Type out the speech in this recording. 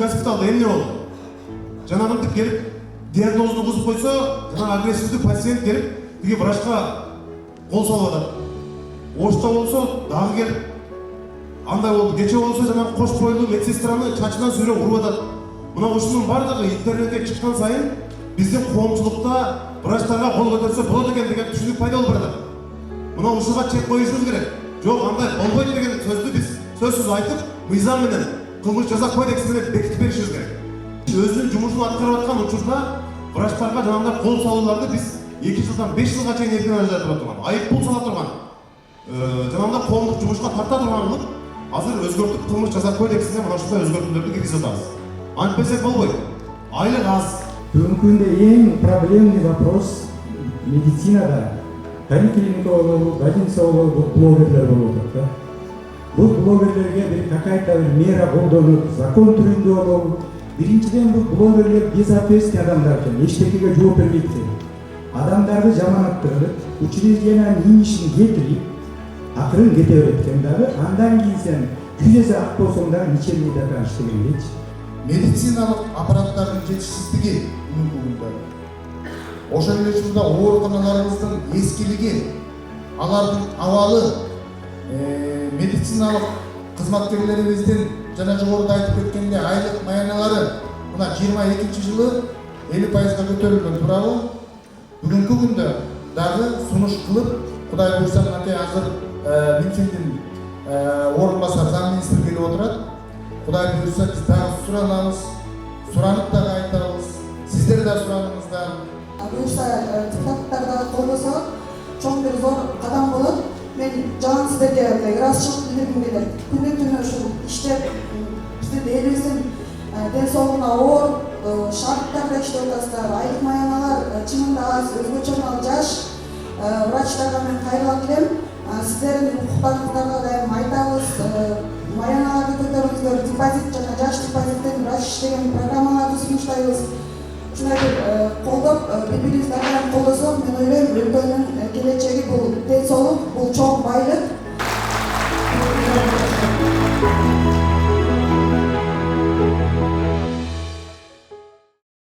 госпиталда эмне болду? Жанагынтип келип диагнозду бузуп койсо, жана агрессивдүү пациент келип тиги врачка кол салып атат. Ошто болсо дагы келип андай болду. Кече болсо жанагы кош бойлуу медсестраны чачынан сүйрөп уруп атат. Мына ушунун бардыгы интернетке чыккан сайын биздин коомчулукта врачтарга кол көтөрсө болот экен деген түшүнүк пайда болуп баратат. Мына ушуга чек коюшубуз керек. Жок, андай болбойт деген сөздү биз сөзсүз айтып, мыйзам менен, кылмыш жаза кодекси менен бекитип беришибиз керек. Өзүнүн жумушун аткарып аткан учурда врачтарга жанагындай кол салууларды биз 2 жылдан 5 жылга чейин эркин ажыратып турган, айып пул сала турган, жанагындай коомдук жумушка тарта турган кылып, азыр өзгөртүп кылмыш жаза кодексине мына ушундай өзгөртүүлөрдү киргизип атабыз. Антпесек болбойт. Айлык аз. Бүгүнкү күндө эң проблемный вопрос медицинада поликлиника болобу, больница болобу, бул блогерлер болуп атат да. Бул блогерлерге бир какая-то мера колдонуп, закон түрүндө болобу. Биринчиден бул блогерлер безответственный адамдар экен, эчтекеге жооп бербейт экен. Адамдарды жаманаттырып, учреждениянын ишин кетирип, акырын кете берет экен дагы. Андан кийин сен күзөсү ак болсоң дагы лечебныйда таныш дегендейчи. Медициналык аппараттардын жетишсиздиги бүгүнкү күндө. Ошол эле учурда ооруканаларыбыздын эскилиги, алардын абалы, медициналык кызматкерлерибиздин жана жогоруда айтып кеткендей айлык маяналары мына 22-жылы 50%га көтөрүлгөн тууралуу. Бүгүнкү күндө дагы сунуш кылып, Кудай буйрса мынакей азыр Минфиндин орун басар зам министри келип отурат. Кудай буйрса биз дагы суранабыз, суранып дагы айтабыз. Сиздер да сураныңыздар. Буюрса депутаттар дагы колдосо чоң бир зор кадам болот. Мен жалаң сиздерге ыраазычылык билдиргим келет. Күнү-түнү ушул иштеп биздин элибиздин ден соолугуна оор шарттарда иштеп атасыздар. Айлык маяналар чынында аз, өзгөчө жаш врачтарга мен кайрылып келем. Сиздердин укуктарыңыздарга дайым айтабыз. Маяналарды көтөрүңүздөр, депозит жана жаш депозиттен врач иштеген программаларды сунуштайбыз. Ушундай бир колдоп, бири-бирибизди колдосок, мен ойлойм өлкөнүн келечеги бул ден соолук, бул чоң